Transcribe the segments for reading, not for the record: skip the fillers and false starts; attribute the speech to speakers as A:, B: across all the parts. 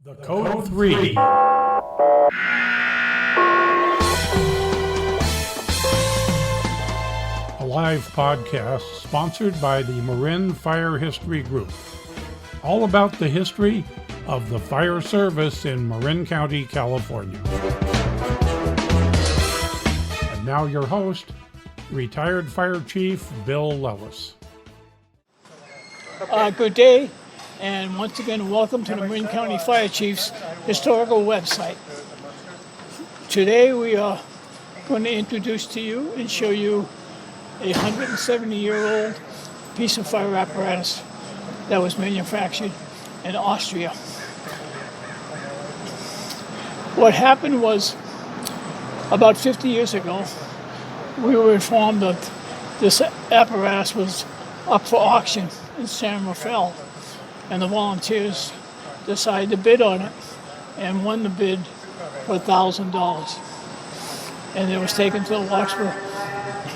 A: The Code 3. A live podcast sponsored by the Marin Fire History Group. All about the history of the fire service in Marin County, California. And now your host, retired Fire Chief Bill Lellis.
B: Good day, and once again, welcome to the Marin County Fire Chief's historical website. Today we are going to introduce to you and show you a 170-year-old piece of fire apparatus that was manufactured in Austria. What happened was, about 50 years ago, we were informed that this apparatus was up for auction in San Rafael, and the volunteers decided to bid on it and won the bid for $1,000. And it was taken to the Larkspur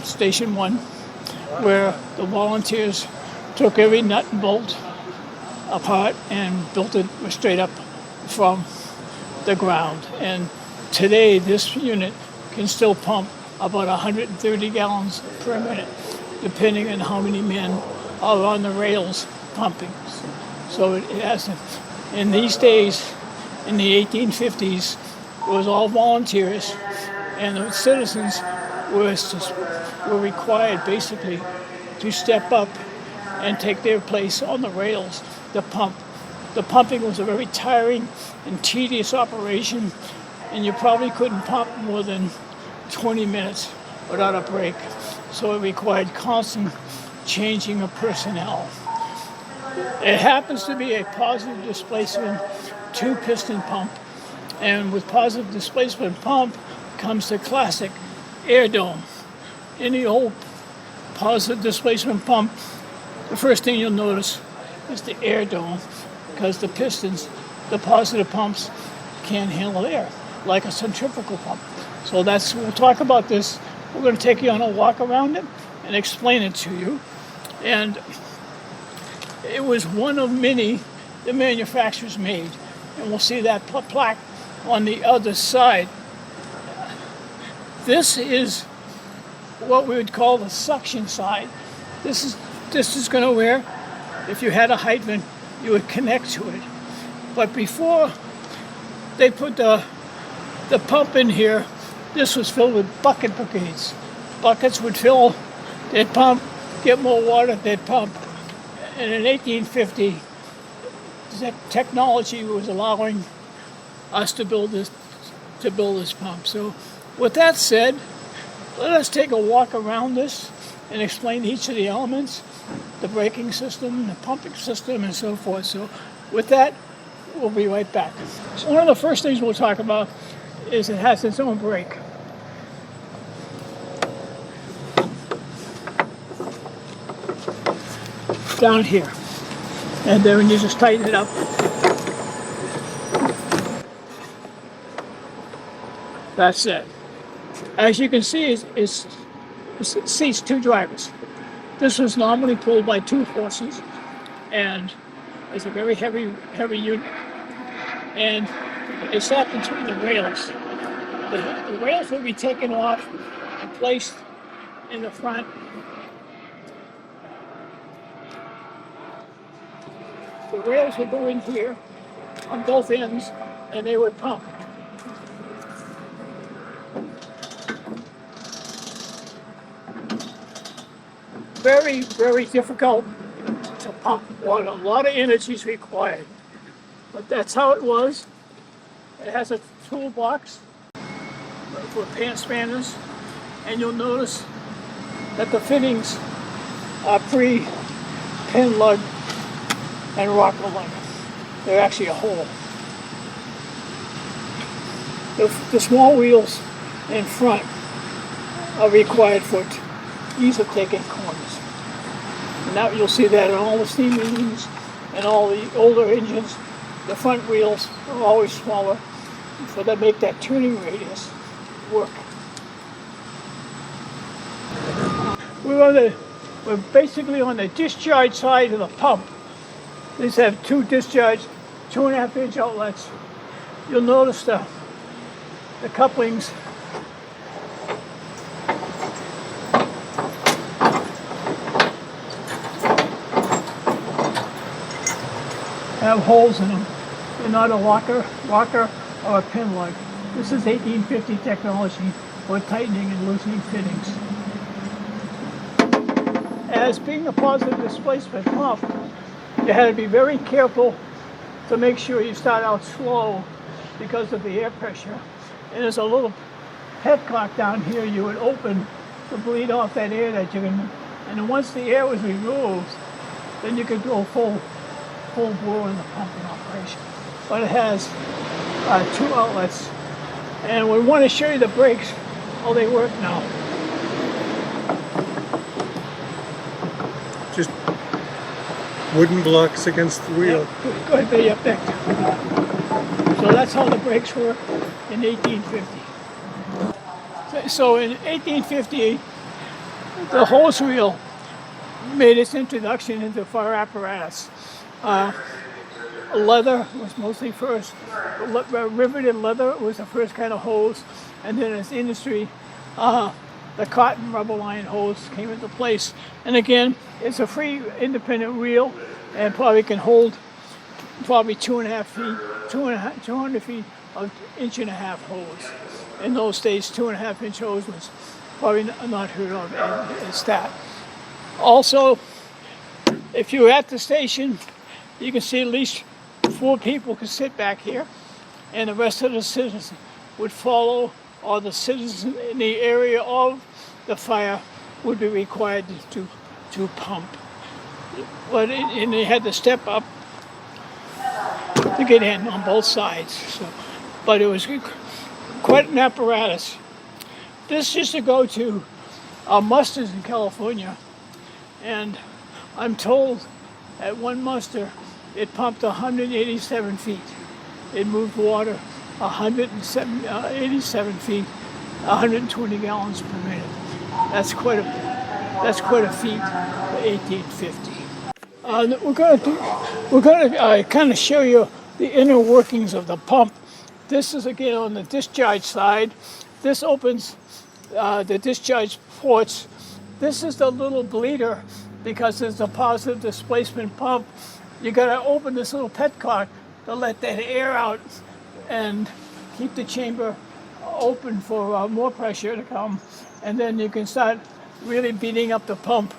B: Station 1, where the volunteers took every nut and bolt apart and built it straight up from the ground. And today this unit can still pump about 130 gallons per minute, depending on how many men are on the rails pumping. So it has, in these days, in the 1850s, it was all volunteers, and the citizens were required basically to step up and take their place on the rails to pump. The pumping was a very tiring and tedious operation, and you probably couldn't pump more than 20 minutes without a break. So it required constant changing of personnel. It happens to be a positive displacement two-piston pump, and with positive displacement pump comes the classic air dome. In the old positive displacement pump, the first thing you'll notice is the air dome, because the pistons, the positive pumps, can't handle air like a centrifugal pump. So we'll talk about this. We're going to take you on a walk around it and explain it to you. And it was one of many the manufacturers made. And we'll see that plaque on the other side. This is what we would call the suction side. This is going to where, if you had a hydrant, you would connect to it. But before they put the pump in here, this was filled with bucket brigades. Buckets would fill, they'd pump, get more water, they'd pump. And in 1850, that technology was allowing us to build this pump. So with that said, let us take a walk around this and explain each of the elements, the braking system, the pumping system, and so forth. So with that, we'll be right back. So one of the first things we'll talk about is it has its own brake. Down here. And then you just tighten it up. That's it. As you can see, it seats two drivers. This was normally pulled by two horses, and it's a very heavy unit. And it sat between the rails. The rails will be taken off and placed in the front. The rails would go in here on both ends, and they would pump. Very, very difficult to pump water. A lot of energy is required. But that's how it was. It has a toolbox for pan spanners, and you'll notice that the fittings are pre-pin lug and rocker lug. They're actually a hole. The small wheels in front are required for ease of taking corners. And now you'll see that in all the steam engines and all the older engines, the front wheels are always smaller, so they make that turning radius work. We're basically on the discharge side of the pump. These have two discharge 2.5-inch outlets. You'll notice the couplings have holes in them. They're not a rocker or a pin lug. This is 1850 technology for tightening and loosening fittings. As being a positive displacement pump, you had to be very careful to make sure you start out slow because of the air pressure. And there's a little petcock down here you would open to bleed off that air that you can, and then once the air was removed, then you could go full bore in the pumping operation. But it has 2 outlets, and we want to show you the brakes, how they work now.
C: Just wooden blocks against the wheel.
B: Yeah, go ahead, Billy, up there. So that's how the brakes work in 1850. So in 1850, the hose reel made its introduction into fire apparatus. Leather was mostly first. Riveted leather was the first kind of hose, and then as industry, the cotton rubber line hose came into place. And again, it's a free independent reel, and probably can hold 2.5 feet, 200 feet of 1.5-inch hose. In those days, 2.5-inch hose was probably not heard of as that. Also, if you're at the station, you can see at least 4 people could sit back here, and the rest of the citizens would follow, or the citizens in the area of the fire would be required to pump. But and they had to step up to get in on both sides. So, but it was quite an apparatus. This used to go to musters in California, and I'm told at one muster it pumped 187 feet. It moved water 187 feet, 120 gallons per minute. That's quite a feat for 1850. We're going to kind of show you the inner workings of the pump. This is again on the discharge side. This opens the discharge ports. This is the little bleeder because it's a positive displacement pump. You got to open this little petcock to let that air out and keep the chamber open for more pressure to come, and then you can start really beating up the pump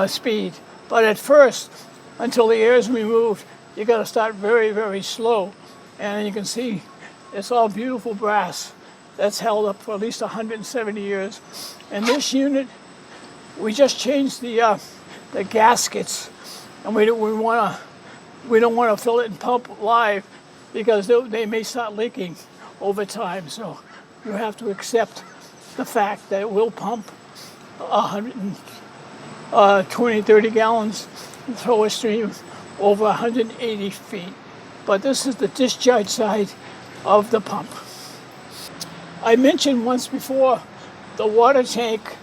B: speed. But at first, until the air is removed, you got to start very, very slow. And you can see it's all beautiful brass that's held up for at least 170 years. And this unit, we just changed the gaskets, and we don't want to fill it and pump live because they may start leaking over time. So you have to accept the fact that it will pump 120, 30 gallons and throw a stream over 180 feet. But this is the discharge side of the pump. I mentioned once before the water tank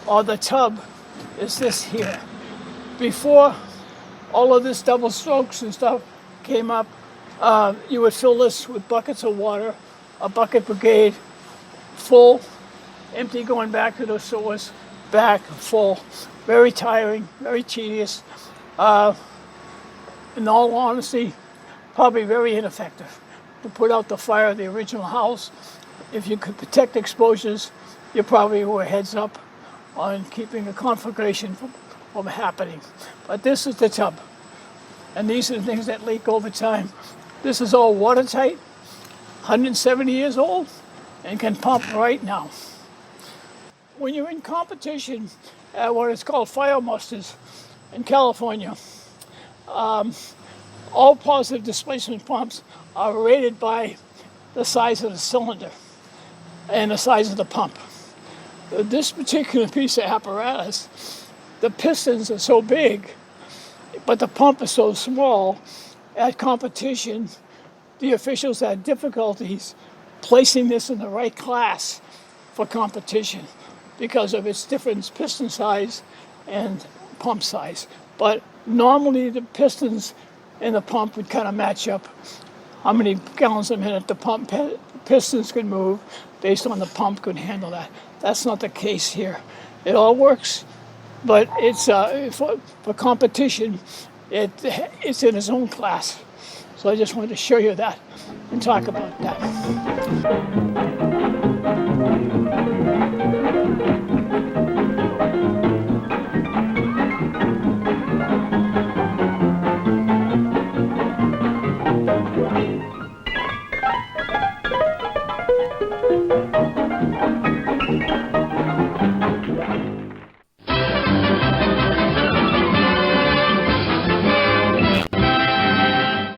B: or the tub is this here. Before all of this double strokes and stuff came up, you would fill this with buckets of water, a bucket brigade, full, empty going back to the source, back, full. Very tiring, very tedious. In all honesty, probably very ineffective to put out the fire of the original house. If you could detect exposures, you probably were heads up on keeping a conflagration from happening. But this is the tub, and these are the things that leak over time. This is all watertight, 170 years old, and can pump right now. When you're in competition at what is called fire musters in California, all positive displacement pumps are rated by the size of the cylinder and the size of the pump. This particular piece of apparatus, the pistons are so big, but the pump is so small. At competition, the officials had difficulties placing this in the right class for competition because of its different piston size and pump size. But normally the pistons and the pump would kind of match up how many gallons a minute the pump pistons could move based on the pump could handle that. That's not the case here. It all works, but it's for competition, it's in its own class. So I just wanted to show you that and talk about that.